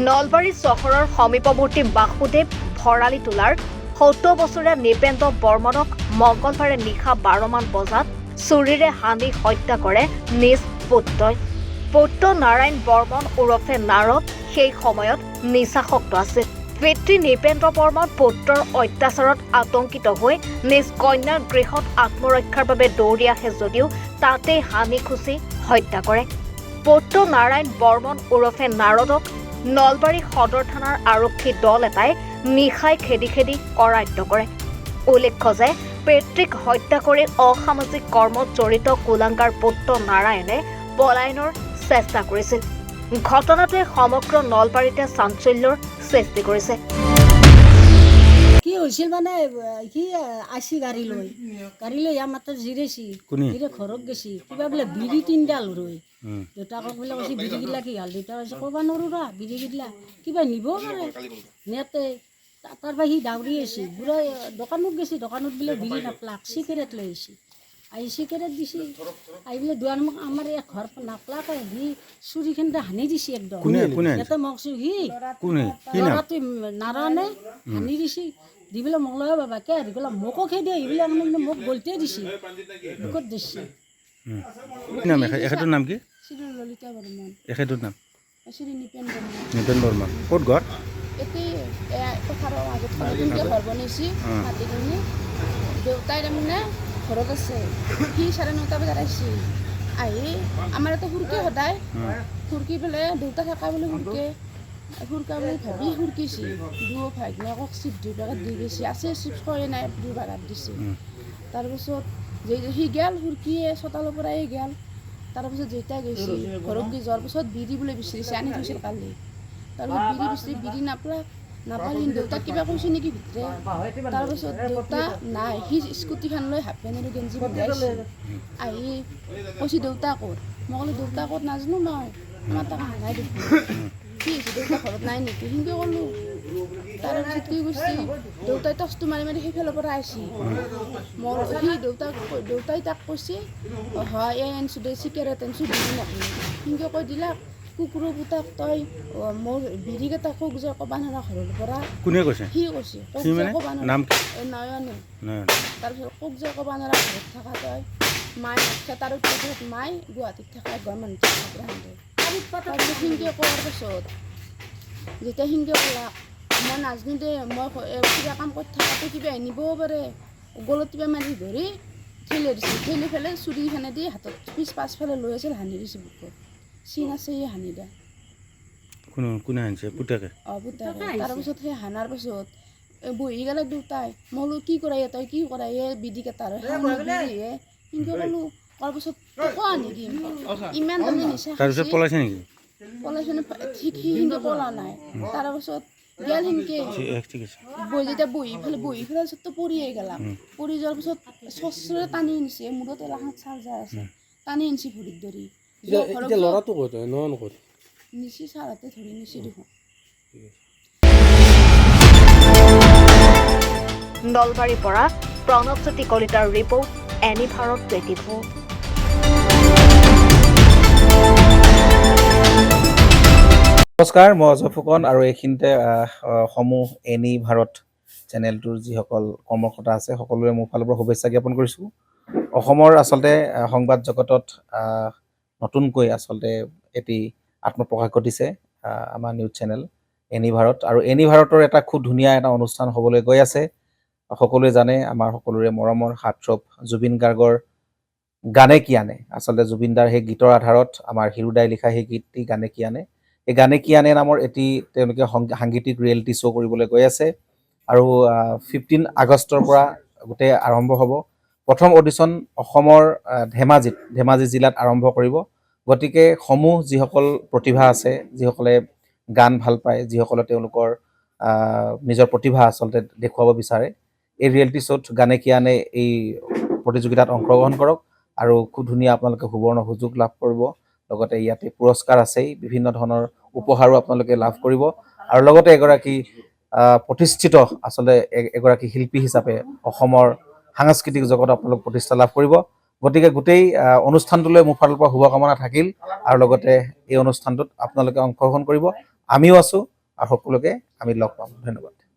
নলবাৰী চহৰৰ সমীপৱৰ্তী বাসুদেৱ ভৰালি তোলাৰ ৭০ বছৰীয়া নৃপেন্দ্ৰ বৰ্মনক মঙলবাৰে নিশা ১২ মান বজাত চুৰিৰে হানি হত্যা কৰে নিজ পুত্ৰই। পুত্ৰ নাৰায়ণ বৰ্মন ওৰফে নাৰদ সেই সময়ত নিচাসক্ত আছিল। পিতৃ নৃপেন্দ্ৰ বৰ্মন পুত্ৰৰ অত্যাচাৰত আতংকিত হৈ নিজ কন্যাৰ গৃহত আত্মৰক্ষাৰ বাবে দৌৰি আহে যদিও তাতেই হানি খুচি হত্যা কৰে। পুত্ৰ নাৰায়ণ বৰ্মন ওৰফে নাৰদক নলবাৰী সদৰ থানাৰ আৰক্ষী দল এটাই নিশাই খেদি খেদি কৰায়ত্ব কৰে। উল্লেখ্য যে পিতৃক হত্যা কৰি অসামাজিক কৰ্মত জড়িত কুলাংগাৰ পুত্ৰ নাৰায়ণে পলায়নৰ চেষ্টা কৰিছিল। ঘটনাটোৱে সমগ্ৰ নলবাৰীতে চাঞ্চল্যৰ সৃষ্টি কৰিছে। কি হৈছিল মানে কি আছি গাড়ী লৈ ইয়াৰ মাত্ৰ জিৰেছি জিৰে ঘৰত গেছি কিবা বোলে বিড়ি 3ডাল ৰৈ দেউতাকক বোলে কৈছে বিড়িগিলা কি হাল দেউতা কৈছে ক'ব নোৱাৰো ৰা বিড়িগিলা কিবা নিব পাৰে নেতে তাৰপৰা সি দাউৰি আহিছে বুঢ়া দোকানত গেছি দোকানত বোলে বিড়ি নাপলাক চিগাৰেট লৈ আহিছে আহি চিগাৰেট দিছে আহি বোলে দুৱাৰ মোক আমাৰ এই ঘৰ নাপলাক সি চুৰিখনতে হানি দিছে একদম ইয়াতে মোক সি ল'ৰাটোৱে নাৰায়ণে হানি দিছে দি পেলাই মোক লয় বাবা কে হেৰি ক'লা মোকো খেদি আহিবলৈ মানে মোক গলটিয়ে দিছে বুকত দিছে। এখেতৰ নাম কি? শ্ৰী ললিতা বৰ্মন। এখেতৰ নাম শ্ৰী নৃপেন্দ্ৰ নৃপেন বৰ্মন। ক'ত ঘৰ? এতিয়া পথাৰৰ মাজত নতুনকৈ ঘৰ বনাইছে মাটি কিনি দেউতাই তাৰমানে ঘৰত আছে সি 9:30 বজাত আহিছে আহি আমাৰ ইয়াতে সুৰকি সদায় সুৰকি পেলাই দেউতা থকা বুলি সুৰকা বুলি ভাবি সুৰকিছে দুয়ো ভাগ্যক চিপ 2 পেকেট দি গৈছে আছে চিপছ খোৱাই নাই 2 পেকেট দিছে। তাৰপিছত সি গেল সুৰকিয়ে চোতালৰ পৰাই গেল তাৰপিছত যেতিয়া গৈছে ঘৰত গৈ যোৱাৰ পিছত বিড়ি বোলে বিচাৰিছে আনি থৈছিল কালি তাৰপিছত বিড়ি বিচাৰি বিড়ি নাপালে দেউতাক কিবা কৈছে নেকি ভিতৰে তাৰপিছত দেউতা নাই সি স্কুটিখন লৈ হাফ পেণ্ট আৰু গেঞ্জি পিন্ধাইছে আহি কৈছে দেউতা ক'ত মই ক'লো দেউতা ক'ত নাজানো মই আমাৰ তাক নাই দেখোন কি হৈছে দেউতা ঘৰত নাই নেকি সেনেকৈ ক'লোঁ। তাৰপিছত কি কৈছে দেউতাই টচটো মাৰি মাৰি সেইফালৰ পৰা আহিছে মোৰ সি দেউতাই তাক কৈছে হয় এই আনিছোঁ দে চিগাৰেট আনিছোঁ বিড়ি নাপালে সেনেকৈ কৈ দিলাক কুকুৰৰ পুতাক তই মোৰ বিড়িকেইটা কোক যে ক'ব নোৱাৰা ঘৰৰ পৰা কোনে কৈছে? সি কৈছে কোক যে ক'ব নোৱাৰা নয়নে তাৰপিছত কোক যে ক'ব নোৱাৰা ঘৰত থকা তই মায়ে তাৰ পিছত মায়ে গুৱাহাটীত থকা ঘৰ মানুহ তাৰপিছত সেনেকৈ কোৱাৰ পাছত যেতিয়া সেনেকৈ ক'লা মই নাজানো দে মই কিবা কাম কৰি থকাটো কিবা আনিবও পাৰে গলত কিবা মাৰি ধৰি ঠেলি দিছে ঠেলি পেলাই চুৰিখনে দি হাতত পাছফালে লৈ আছিল হানি দিছে বুকত চিন আছে এই হানি দা কোনে আনিছে? পুতেকে? পুতেকে। তাৰপিছত সেই হানাৰ পাছত বহি গ'লে দেউতাই মই বোলো কি কৰা তই কি কৰা বিধি কেইটাৰ বিধিহে সেনেকৈ ক'লোঁ কৰাৰ পাছত কোৱা নেকি ইমান তাৰমানে নিচা তাৰপিছত পলাইছে নেকি? পলাইছে ঠিক সেনেকৈ পলা নাই তাৰপাছত গেল সেনেকৈ যেতিয়া বহি পেলাই চবটো পৰিয়ে গেলাম পৰি যোৱাৰ পিছত চচৰে টানি আনিছে মূৰত এলাখান চাৰ্জাৰ আছে টানি আনিছে ভৰিত ধৰি ল'ৰাটো ক'ত ক'ত নিচি চাৰতে ধৰি নিচি দেখোন। নলবাৰীৰ পৰা প্ৰণৱজ্যোতি কলিতাৰ ৰিপৰ্ট এনি ভাৰত 24। নমস্কাৰ, মই অজয় ফুকন আৰু এইখিনিতে সমূহ এনি ভাৰত চেনেলটোৰ যিসকল কৰ্মকৰ্তা আছে সকলোৰে মোৰ ফালৰ পৰা শুভেচ্ছা জ্ঞাপন কৰিছোঁ। অসমৰ আচলতে সংবাদ জগতত নতুনকৈ আচলতে এটি আত্মপ্ৰকাশ ঘটিছে আমাৰ নিউজ চেনেল এনি ভাৰত আৰু এনি ভাৰতৰ এটা খুব ধুনীয়া এটা অনুষ্ঠান হ'বলৈ গৈ আছে। সকলোৱে জানে আমাৰ সকলোৰে মৰমৰ হাৰ্টথ্ৰব জুবিন গাৰ্গৰ গানে কি আনে আচলতে জুবিনদাৰ সেই গীতৰ আধাৰত আমাৰ হিৰুদাই লিখা সেই গীতটি গানে কি আনে এই গানে কি আনে নামৰ এটি তেওঁলোকে সাংগীতিক ৰিয়েলিটি শ্ব' কৰিবলৈ গৈ আছে আৰু 15 আগষ্টৰ পৰা গোটেই আৰম্ভ হ'ব। প্ৰথম অডিশ্যন অসমৰ ধেমাজি জিলাত আৰম্ভ কৰিব। গতিকে সমূহ যিসকল প্ৰতিভা আছে যিসকলে গান ভাল পায় যিসকলে তেওঁলোকৰ নিজৰ প্ৰতিভা আচলতে দেখুৱাব বিচাৰে এই ৰিয়েলিটি শ্ব'ত গানে কি আনে এই প্ৰতিযোগিতাত অংশগ্ৰহণ কৰক আৰু খুব ধুনীয়া আপোনালোকে সুবৰ্ণ সুযোগ লাভ কৰিব। লগতে ইয়াতে পুৰস্কাৰ আছেই বিভিন্ন ধৰণৰ উপহাৰো আপোনালোকে লাভ কৰিব আৰু লগতে এগৰাকী প্ৰতিষ্ঠিত আচলতে এগৰাকী শিল্পী হিচাপে অসমৰ সাংস্কৃতিক জগতত আপোনালোক প্ৰতিষ্ঠা লাভ কৰিব। গতিকে গোটেই অনুষ্ঠানটোলৈ মোৰ ফালৰ পৰা শুভকামনা থাকিল আৰু লগতে এই অনুষ্ঠানটোত আপোনালোকে অংশগ্ৰহণ কৰিব আমিও আছোঁ আৰু সকলোকে আমি লগ পাম। ধন্যবাদ।